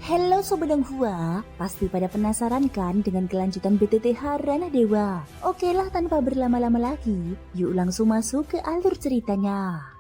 Halo Sobat Hua, pasti pada penasaran kan dengan kelanjutan BTTH Ranah Dewa? Oke lah, tanpa berlama-lama lagi, yuk langsung masuk ke alur ceritanya.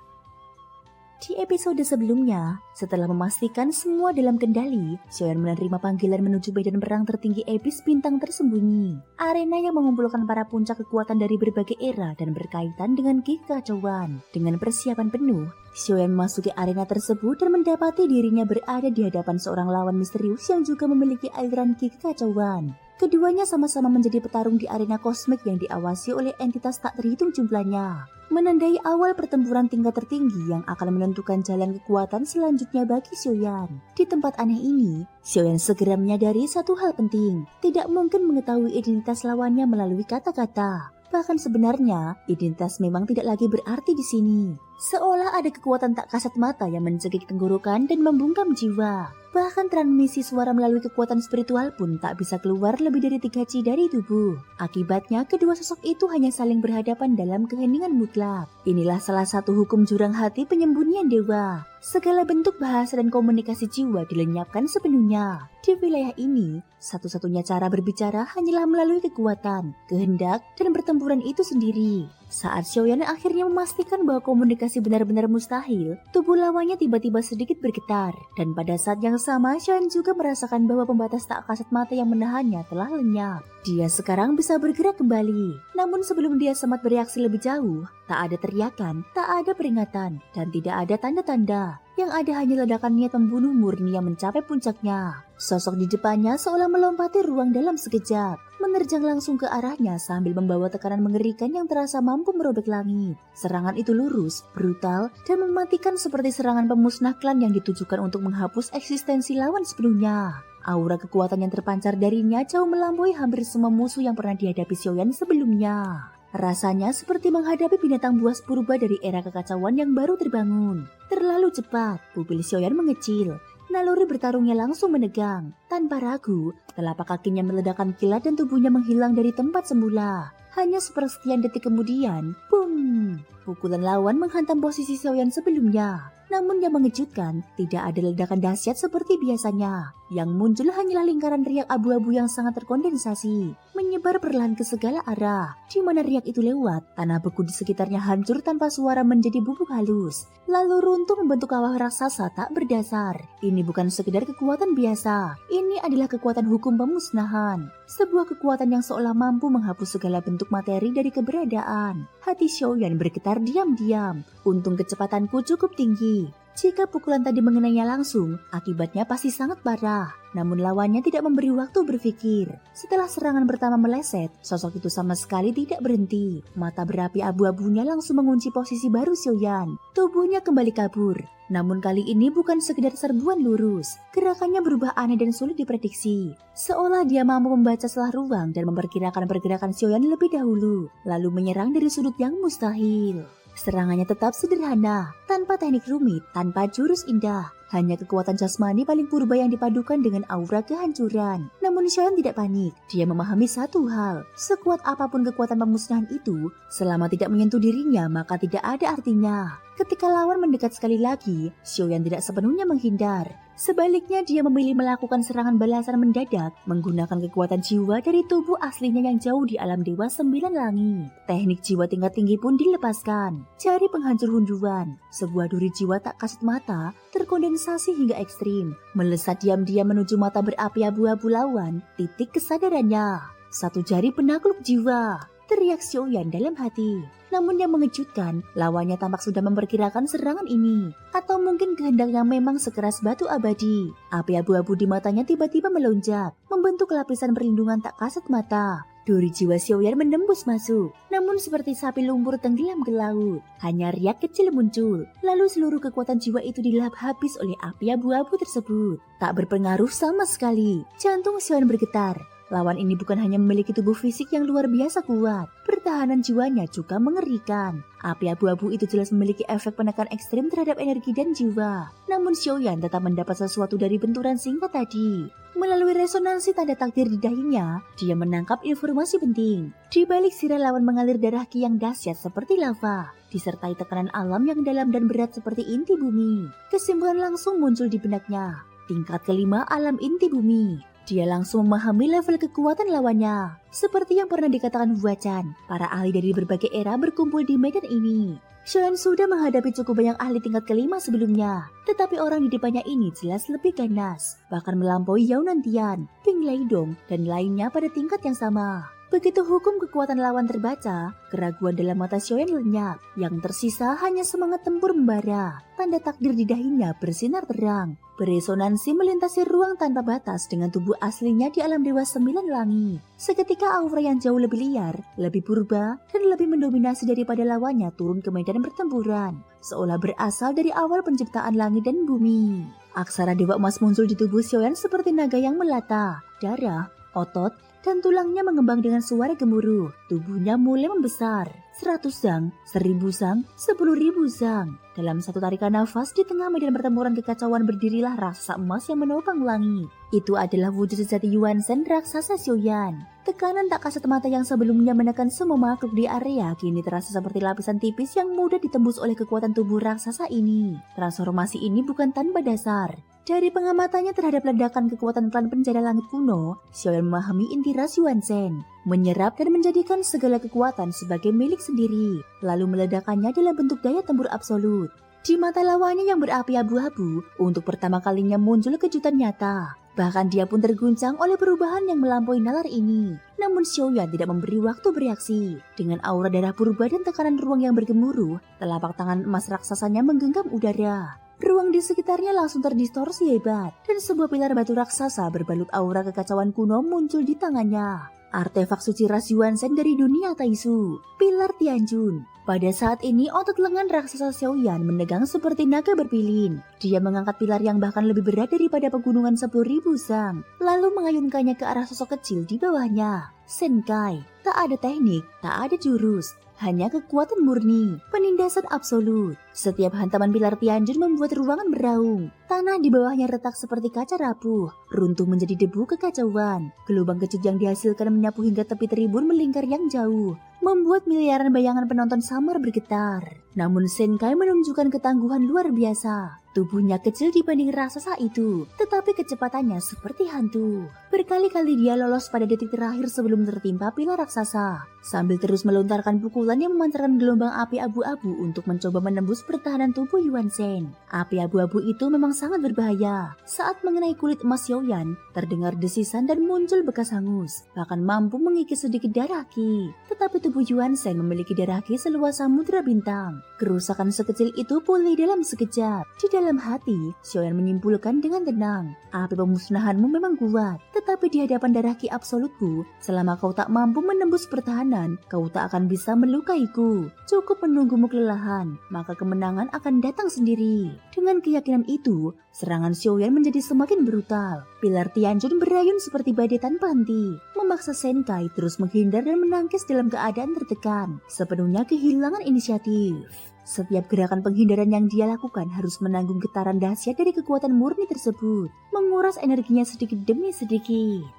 Di episode sebelumnya, setelah memastikan semua dalam kendali, Xiaoyan menerima panggilan menuju medan perang tertinggi epis bintang tersembunyi. Arena yang mengumpulkan para puncak kekuatan dari berbagai era dan berkaitan dengan kekacauan. Dengan persiapan penuh, Xiaoyan memasuki arena tersebut dan mendapati dirinya berada di hadapan seorang lawan misterius yang juga memiliki aliran kekacauan. Keduanya sama-sama menjadi petarung di arena kosmik yang diawasi oleh entitas tak terhitung jumlahnya. Menandai awal pertempuran tingkat tertinggi yang akan menentukan jalan kekuatan selanjutnya bagi Xiaoyan. Di tempat aneh ini, Xiaoyan segera menyadari satu hal penting. Tidak mungkin mengetahui identitas lawannya melalui kata-kata. Bahkan sebenarnya, identitas memang tidak lagi berarti di sini. Seolah ada kekuatan tak kasat mata yang mencekik tenggorokan dan membungkam jiwa. Bahkan transmisi suara melalui kekuatan spiritual pun tak bisa keluar lebih dari 3 ci dari tubuh. Akibatnya, kedua sosok itu hanya saling berhadapan dalam keheningan mutlak. Inilah salah satu hukum jurang hati penyembunyian dewa. Segala bentuk bahasa dan komunikasi jiwa dilenyapkan sepenuhnya. Di wilayah ini, satu-satunya cara berbicara hanyalah melalui kekuatan, kehendak, dan pertempuran itu sendiri. Saat Xiaoyan akhirnya memastikan bahwa komunikasi benar-benar mustahil, tubuh lawannya tiba-tiba sedikit bergetar. Dan pada saat yang sama, Xiaoyan juga merasakan bahwa pembatas tak kasat mata yang menahannya telah lenyap. Dia sekarang bisa bergerak kembali. Namun sebelum dia sempat bereaksi lebih jauh, tak ada teriakan, tak ada peringatan, dan tidak ada tanda-tanda. Yang ada hanya ledakan niat membunuh murni yang mencapai puncaknya. Sosok di depannya seolah melompati ruang dalam sekejap, menerjang langsung ke arahnya sambil membawa tekanan mengerikan yang terasa mampu merobek langit. Serangan itu lurus, brutal, dan mematikan seperti serangan pemusnah klan yang ditujukan untuk menghapus eksistensi lawan sepenuhnya. Aura kekuatan yang terpancar darinya jauh melampaui hampir semua musuh yang pernah dihadapi Xiaoyan sebelumnya. Rasanya seperti menghadapi binatang buas purba dari era kekacauan yang baru terbangun. Terlalu cepat, pupil Xiaoyan mengecil. Naluri bertarungnya langsung menegang. Tanpa ragu, telapak kakinya meledakkan kilat dan tubuhnya menghilang dari tempat semula. Hanya sepersekian detik kemudian, boom! Pukulan lawan menghantam posisi Xiaoyan sebelumnya. Namun yang mengejutkan, tidak ada ledakan dahsyat seperti biasanya. Yang muncul hanyalah lingkaran riak abu-abu yang sangat terkondensasi, menyebar perlahan ke segala arah. Di mana riak itu lewat, tanah beku di sekitarnya hancur tanpa suara menjadi bubuk halus. Lalu runtuh membentuk kawah raksasa tak berdasar. Ini bukan sekedar kekuatan biasa. Ini adalah kekuatan hukum pemusnahan. Sebuah kekuatan yang seolah mampu menghapus segala bentuk materi dari keberadaan. Hati Xiaoyan bergetar diam-diam. Untung kecepatanku cukup tinggi. Jika pukulan tadi mengenainya langsung, akibatnya pasti sangat parah. Namun lawannya tidak memberi waktu berpikir. Setelah serangan pertama meleset, sosok itu sama sekali tidak berhenti. Mata berapi abu-abunya langsung mengunci posisi baru Xiaoyan. Tubuhnya kembali kabur. Namun kali ini bukan sekedar serbuan lurus. Gerakannya berubah aneh dan sulit diprediksi. Seolah dia mampu membaca celah ruang dan memperkirakan pergerakan Xiaoyan lebih dahulu, lalu menyerang dari sudut yang mustahil. Serangannya tetap sederhana, tanpa teknik rumit, tanpa jurus indah. Hanya kekuatan jasmani paling purba yang dipadukan dengan aura kehancuran. Namun Xiaoyan tidak panik. Dia memahami satu hal, sekuat apapun kekuatan pemusnahan itu, selama tidak menyentuh dirinya maka tidak ada artinya. Ketika lawan mendekat sekali lagi, Xiaoyan tidak sepenuhnya menghindar. Sebaliknya dia memilih melakukan serangan balasan mendadak menggunakan kekuatan jiwa dari tubuh aslinya yang jauh di alam dewa 9 langit. Teknik jiwa tingkat tinggi pun dilepaskan. Jari penghancur hunduan, sebuah duri jiwa tak kasat mata, terkondensasi hingga ekstrim, melesat diam-diam menuju mata berapi abu-abu lawan. Titik kesadarannya, satu jari penakluk jiwa, teriak Xiaoyan dalam hati. Namun yang mengejutkan, lawannya tampak sudah memperkirakan serangan ini. Atau mungkin kehendaknya memang sekeras batu abadi. Api abu-abu di matanya tiba-tiba melonjak, membentuk lapisan perlindungan tak kasat mata. Duri jiwa Xiaoyan menembus masuk, namun seperti sapi lumpur tenggelam ke laut. Hanya riak kecil muncul, lalu seluruh kekuatan jiwa itu dilahap habis oleh api abu-abu tersebut. Tak berpengaruh sama sekali, jantung Xiaoyan bergetar. Lawan ini bukan hanya memiliki tubuh fisik yang luar biasa kuat, pertahanan jiwanya juga mengerikan. Api abu-abu itu jelas memiliki efek penekan ekstrim terhadap energi dan jiwa. Namun Xiaoyan tetap mendapat sesuatu dari benturan singkat tadi. Melalui resonansi tanda takdir di dahinya, dia menangkap informasi penting. Di balik sirah lawan mengalir darah ki yang dahsyat seperti lava, disertai tekanan alam yang dalam dan berat seperti inti bumi. Kesimpulan langsung muncul di benaknya. tingkat kelima alam inti bumi. Dia langsung memahami level kekuatan lawannya. Seperti yang pernah dikatakan Huachan, para ahli dari berbagai era berkumpul di medan ini. Xiaoyan sudah menghadapi cukup banyak ahli tingkat kelima sebelumnya, tetapi orang di depannya ini jelas lebih ganas, bahkan melampaui Yao Nantian, Ping Leidong, dan lainnya pada tingkat yang sama. Begitu hukum kekuatan lawan terbaca, keraguan dalam mata Xiaoyan lenyap. Yang tersisa hanya semangat tempur membara. Tanda takdir di dahinya bersinar terang. Beresonansi melintasi ruang tanpa batas dengan tubuh aslinya di alam dewa 9 langit. Seketika aura yang jauh lebih liar, lebih purba, dan lebih mendominasi daripada lawannya turun ke medan pertempuran. Seolah berasal dari awal penciptaan langit dan bumi. Aksara dewa emas muncul di tubuh Xiaoyan seperti naga yang melata. Darah, otot, dan tulangnya mengembang dengan suara gemuruh. Tubuhnya mulai membesar. 100 zang, 1000 zang, 10.000 zang. Dalam satu tarikan nafas di tengah medan pertempuran kekacauan berdirilah raksasa emas yang menopang langit. Itu adalah wujud sejati Yuan Shen raksasa Xiaoyan. Tekanan tak kasat mata yang sebelumnya menekan semua makhluk di area kini terasa seperti lapisan tipis yang mudah ditembus oleh kekuatan tubuh raksasa ini. Transformasi ini bukan tanpa dasar. Dari pengamatannya terhadap ledakan kekuatan klan penjara langit kuno, Xiaoyan memahami inti ras Yuan Shen, menyerap dan menjadikan segala kekuatan sebagai milik sendiri, lalu meledakkannya dalam bentuk daya tempur absolut. Di mata lawannya yang berapi abu-abu, untuk pertama kalinya muncul kejutan nyata. Bahkan dia pun terguncang oleh perubahan yang melampaui nalar ini. Namun Xiaoyan tidak memberi waktu bereaksi. Dengan aura darah purba dan tekanan ruang yang bergemuruh, telapak tangan emas raksasanya menggenggam udara. Ruang di sekitarnya langsung terdistorsi hebat, dan sebuah pilar batu raksasa berbalut aura kekacauan kuno muncul di tangannya. Artefak suci ras Yuan Shen dari dunia Taisu, Pilar Tianjun. Pada saat ini otot lengan raksasa Xiaoyan menegang seperti naga berpilin. Dia mengangkat pilar yang bahkan lebih berat daripada pegunungan 10.000 zang, lalu mengayunkannya ke arah sosok kecil di bawahnya. Senkai, tak ada teknik, tak ada jurus, hanya kekuatan murni, penindasan absolut. Setiap hantaman pilar Tianjun membuat ruangan beraung. Tanah di bawahnya retak seperti kaca rapuh, runtuh menjadi debu kekacauan. Gelombang kecut yang dihasilkan menyapu hingga tepi tribun melingkar yang jauh, membuat miliaran bayangan penonton samar bergetar. Namun Senkai menunjukkan ketangguhan luar biasa. Tubuhnya kecil dibanding raksasa itu, tetapi kecepatannya seperti hantu. Berkali-kali dia lolos pada detik terakhir sebelum tertimpa pilar raksasa, sambil terus melontarkan pukulan yang memancarkan gelombang api abu-abu untuk mencoba menembus pertahanan tubuh Yuan Shen. Api abu-abu itu memang sangat berbahaya. Saat mengenai kulit emas Xiaoyan, terdengar desisan dan muncul bekas hangus, bahkan mampu mengikis sedikit darah Qi. Tetapi tubuh Yuan Shen memiliki darah Qi seluas samudra bintang. Kerusakan sekecil itu pulih dalam sekejap. Di dalam hati, Xiaoyan menyimpulkan dengan tenang, api pemusnahanmu memang kuat, tetapi di hadapan darah Qi absolutku, selama kau tak mampu menembus pertahanan, kau tak akan bisa melukaiku. Cukup menunggumu kelelahan, maka kemenangan akan datang sendiri. Dengan keyakinan itu, serangan Xiaoyan menjadi semakin brutal. Pilar Tianjun berayun seperti badai tanpa henti, memaksa Senkai terus menghindar dan menangkis dalam keadaan tertekan, sepenuhnya kehilangan inisiatif. Setiap gerakan penghindaran yang dia lakukan harus menanggung getaran dahsyat dari kekuatan murni tersebut, menguras energinya sedikit demi sedikit.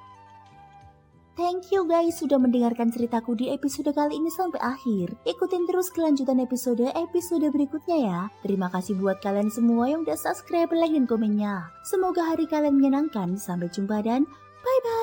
Thank you guys sudah mendengarkan ceritaku di episode kali ini sampai akhir. Ikutin terus kelanjutan episode berikutnya ya. Terima kasih buat kalian semua yang udah subscribe, like, dan komennya. Semoga hari kalian menyenangkan. Sampai jumpa dan bye-bye.